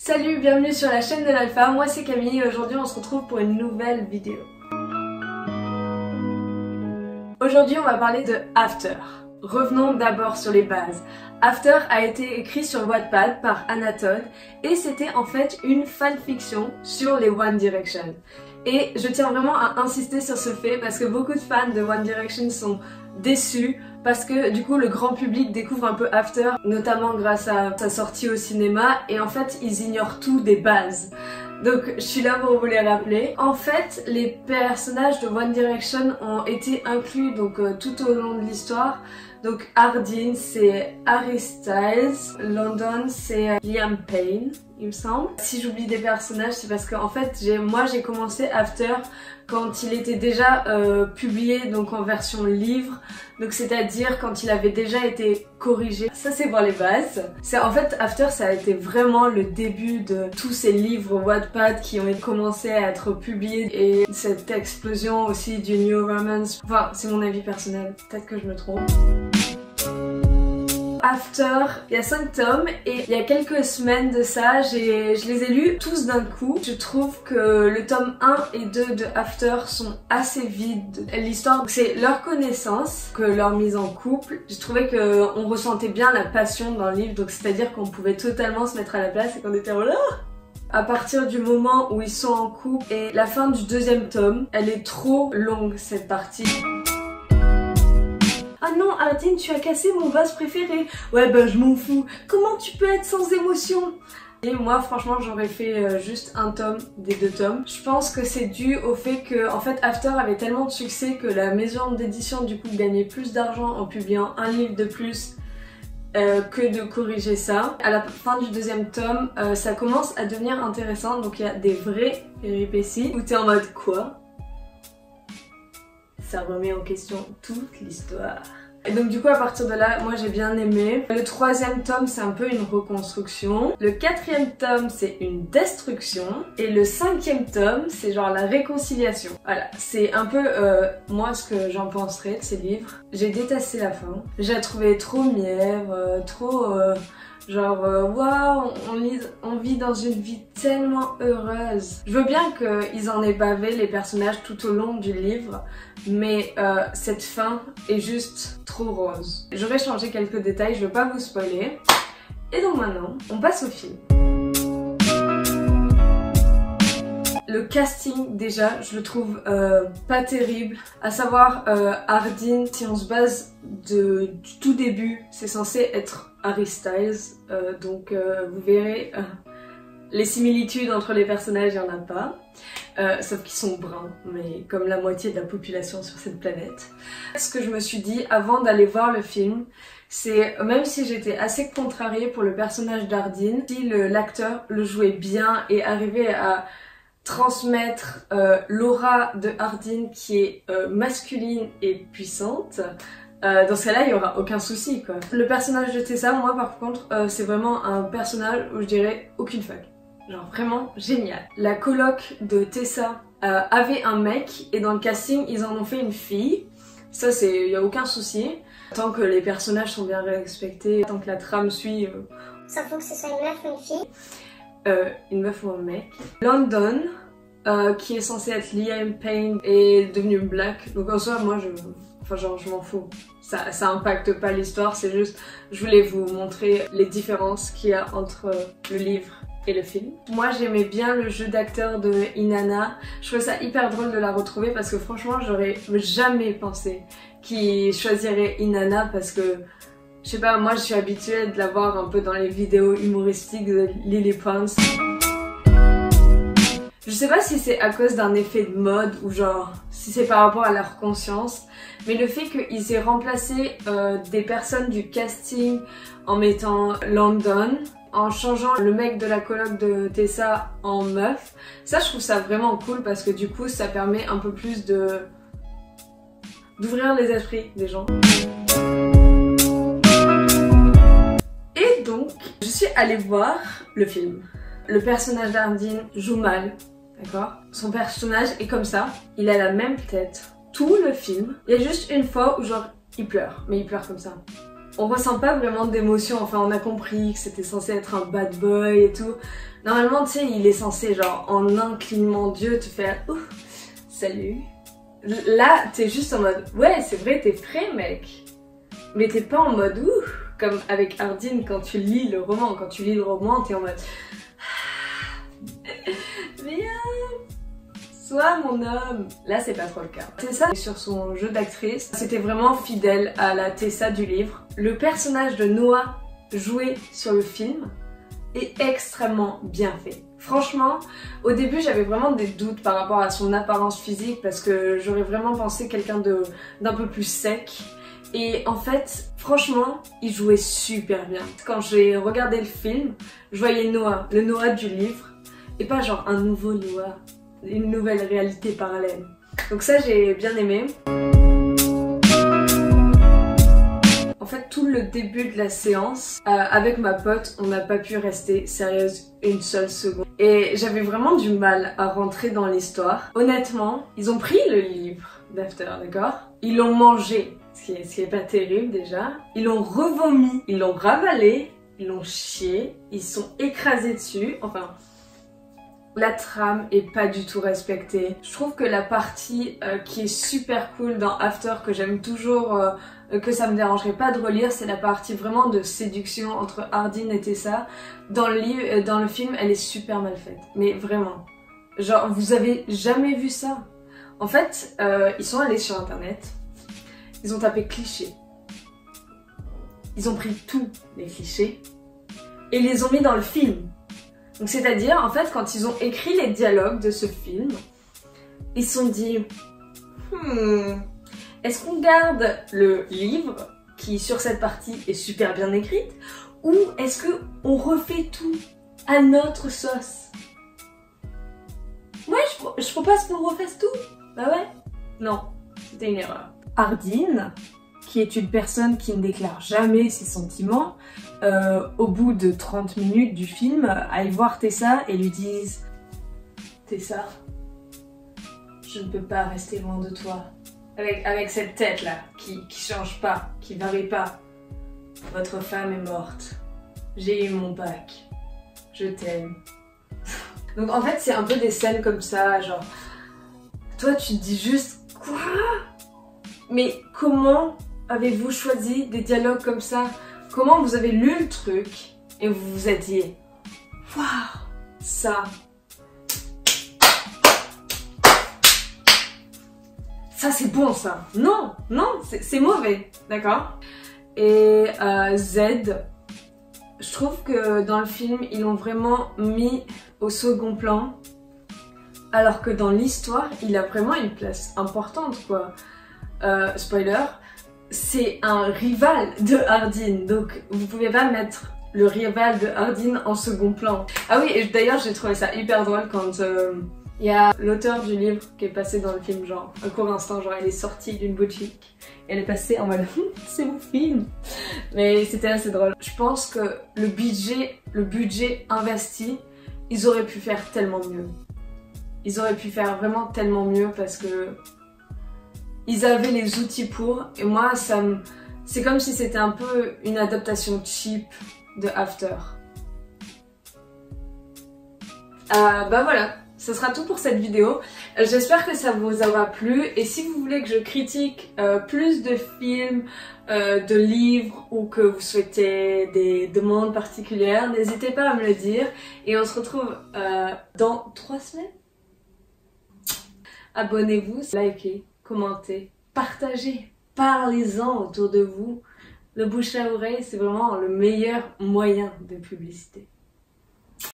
Salut, bienvenue sur la chaîne de l'Alpha, moi c'est Camille et aujourd'hui on se retrouve pour une nouvelle vidéo. Aujourd'hui on va parler de After. Revenons d'abord sur les bases. After a été écrit sur Wattpad par Anna Todd et c'était en fait une fanfiction sur les One Direction. Et je tiens vraiment à insister sur ce fait parce que beaucoup de fans de One Direction sont déçus parce que du coup le grand public découvre un peu After, notamment grâce à sa sortie au cinéma, et en fait ils ignorent tout des bases. Donc je suis là pour vous les rappeler. En fait, les personnages de One Direction ont été inclus donc tout au long de l'histoire. Donc Ardeen c'est Harry Styles, London c'est Liam Payne, il me semble. Si j'oublie des personnages, c'est parce que en fait moi j'ai commencé After quand il était déjà publié donc en version livre, donc c'est-à-dire quand il avait déjà été corrigé. Ça c'est pour les bases. En fait After ça a été vraiment le début de tous ces livres Wattpad qui ont commencé à être publiés et cette explosion aussi du New Romance. Enfin c'est mon avis personnel, peut-être que je me trompe. After, il y a 5 tomes et il y a quelques semaines de ça, je les ai lus tous d'un coup. Je trouve que le tome 1 et 2 de After sont assez vides. L'histoire, c'est leur connaissance que leur mise en couple. J'ai trouvé qu'on ressentait bien la passion dans le livre, donc c'est-à-dire qu'on pouvait totalement se mettre à la place et qu'on était là. À partir du moment où ils sont en couple et la fin du deuxième tome, elle est trop longue cette partie. Ah non, Ardeen, tu as cassé mon vase préféré. Ouais, bah je m'en fous. Comment tu peux être sans émotion? Et moi, franchement, j'aurais fait juste un tome des 2 tomes. Je pense que c'est dû au fait que, en fait, After avait tellement de succès que la maison d'édition, du coup, gagnait plus d'argent en publiant un livre de plus que de corriger ça. À la fin du deuxième tome, ça commence à devenir intéressant. Donc, il y a des vraies péripéties où t'es en mode quoi? Ça remet en question toute l'histoire. Et donc du coup à partir de là, moi j'ai bien aimé. Le 3e tome c'est un peu une reconstruction. Le 4e tome c'est une destruction. Et le 5e tome c'est genre la réconciliation. Voilà, c'est un peu moi ce que j'en penserais de ces livres. J'ai détesté la fin. J'ai trouvé trop mièvre, trop... genre waouh, on vit dans une vie tellement heureuse. Je veux bien qu'ils en aient bavé les personnages tout au long du livre, mais cette fin est juste trop rose. J'aurais changé quelques détails, je veux pas vous spoiler. Et donc maintenant, on passe au film. Le casting déjà, je le trouve pas terrible. À savoir Ardeen, si on se base du tout début, c'est censé être Harry Styles, donc vous verrez les similitudes entre les personnages, il n'y en a pas. Sauf qu'ils sont bruns, mais comme la moitié de la population sur cette planète. Ce que je me suis dit avant d'aller voir le film, c'est même si j'étais assez contrariée pour le personnage d'Ardeen, si l'acteur le jouait bien et arrivait à transmettre l'aura de Ardeen qui est masculine et puissante, dans ce cas-là il y aura aucun souci quoi. Le personnage de Tessa, moi par contre, c'est vraiment un personnage où je dirais aucune faille. Genre vraiment génial. La coloc de Tessa avait un mec et dans le casting ils en ont fait une fille. Ça c'est, y a aucun souci. Tant que les personnages sont bien respectés, tant que la trame suit. Sauf que ce soit une meuf ou une fille. Une meuf ou un mec. London, qui est censé être Liam Payne, est devenu black. Donc en soi, moi je m'en fous. Ça impacte pas l'histoire, c'est juste, je voulais vous montrer les différences qu'il y a entre le livre et le film. Moi j'aimais bien le jeu d'acteur de Inanna. Je trouvais ça hyper drôle de la retrouver parce que franchement j'aurais jamais pensé qu'il choisirait Inanna parce que je sais pas, moi je suis habituée de la voir un peu dans les vidéos humoristiques de Lily Pons. Je sais pas si c'est à cause d'un effet de mode ou genre si c'est par rapport à leur conscience, mais le fait qu'ils aient remplacé des personnes du casting en mettant London, en changeant le mec de la coloc de Tessa en meuf, ça je trouve ça vraiment cool parce que du coup ça permet un peu plus d'ouvrir les esprits des gens. Et donc, je suis allée voir le film. Le personnage d'Ardeen joue mal, d'accord? Son personnage est comme ça, il a la même tête tout le film. Il y a juste une fois où genre il pleure, mais il pleure comme ça. on ressent pas vraiment d'émotion, enfin on a compris que c'était censé être un bad boy et tout. Normalement tu sais il est censé genre en un clignement d'yeux te faire ouf, salut. Là t'es juste en mode ouais c'est vrai t'es frais mec, mais t'es pas en mode ouf comme avec Ardeen quand tu lis le roman. Quand tu lis le roman t'es en mode viens, sois mon homme. Là c'est pas trop le cas. Tessa sur son jeu d'actrice, c'était vraiment fidèle à la Tessa du livre. Le personnage de Noah joué sur le film est extrêmement bien fait. Franchement, au début j'avais vraiment des doutes par rapport à son apparence physique parce que j'aurais vraiment pensé quelqu'un d'un peu plus sec. Et en fait, franchement, il jouait super bien. Quand j'ai regardé le film, je voyais Noah, le Noah du livre, et pas genre un nouveau Noah, une nouvelle réalité parallèle. Donc ça j'ai bien aimé. En fait tout le début de la séance, avec ma pote, on n'a pas pu rester sérieuse une seule seconde. Et j'avais vraiment du mal à rentrer dans l'histoire. Honnêtement, ils ont pris le livre d'After, d'accord? Ils l'ont mangé, ce qui est pas terrible déjà. Ils l'ont revomi, ils l'ont ravalé, ils l'ont chié, ils sont écrasés dessus, enfin... La trame est pas du tout respectée. Je trouve que la partie qui est super cool dans After, que j'aime toujours, que ça me dérangerait pas de relire, c'est la partie vraiment de séduction entre Ardeen et Tessa. Dans le film, elle est super mal faite. Mais vraiment. Genre, vous avez jamais vu ça? En fait, ils sont allés sur internet, ils ont tapé clichés. Ils ont pris tous les clichés et les ont mis dans le film. Donc c'est-à-dire, en fait, quand ils ont écrit les dialogues de ce film, ils se sont dit est-ce qu'on garde le livre, qui sur cette partie est super bien écrite, ou est-ce qu'on refait tout à notre sauce? Ouais, je propose qu'on refasse tout. Bah ouais. Non, c'était une erreur. Ardeen, qui est une personne qui ne déclare jamais ses sentiments, au bout de 30 minutes du film, aillent voir Tessa et lui disent « Tessa, je ne peux pas rester loin de toi. » Avec cette tête-là, qui change pas, qui varie pas. « Votre femme est morte. J'ai eu mon bac. Je t'aime. » Donc en fait, c'est un peu des scènes comme ça, genre... Toi, tu te dis juste « Quoi ? Mais comment avez-vous choisi des dialogues comme ça ? Comment vous avez lu le truc et vous vous êtes dit « Waouh, ça c'est bon ça !» Non, non, c'est mauvais, d'accord? Et Z, je trouve que dans le film, ils l'ont vraiment mis au second plan, alors que dans l'histoire, il a vraiment une place importante, quoi. Spoiler, c'est un rival de Ardeen, donc vous pouvez pas mettre le rival de Ardeen en second plan. Ah oui, et d'ailleurs j'ai trouvé ça hyper drôle quand il y a l'auteur du livre qui est passé dans le film, genre un court instant, genre elle est sortie d'une boutique et elle est passée en mode c'est mon film. Mais c'était assez drôle. Je pense que le budget investi, ils auraient pu faire tellement mieux. Ils auraient pu faire vraiment tellement mieux parce que ils avaient les outils pour, et moi c'est comme si c'était un peu une adaptation cheap de After. Bah voilà, ce sera tout pour cette vidéo. J'espère que ça vous aura plu, et si vous voulez que je critique plus de films, de livres, ou que vous souhaitez des demandes particulières, n'hésitez pas à me le dire, et on se retrouve dans 3 semaines. Abonnez-vous, likez, commentez, partagez, parlez-en autour de vous. Le bouche à oreille, c'est vraiment le meilleur moyen de publicité.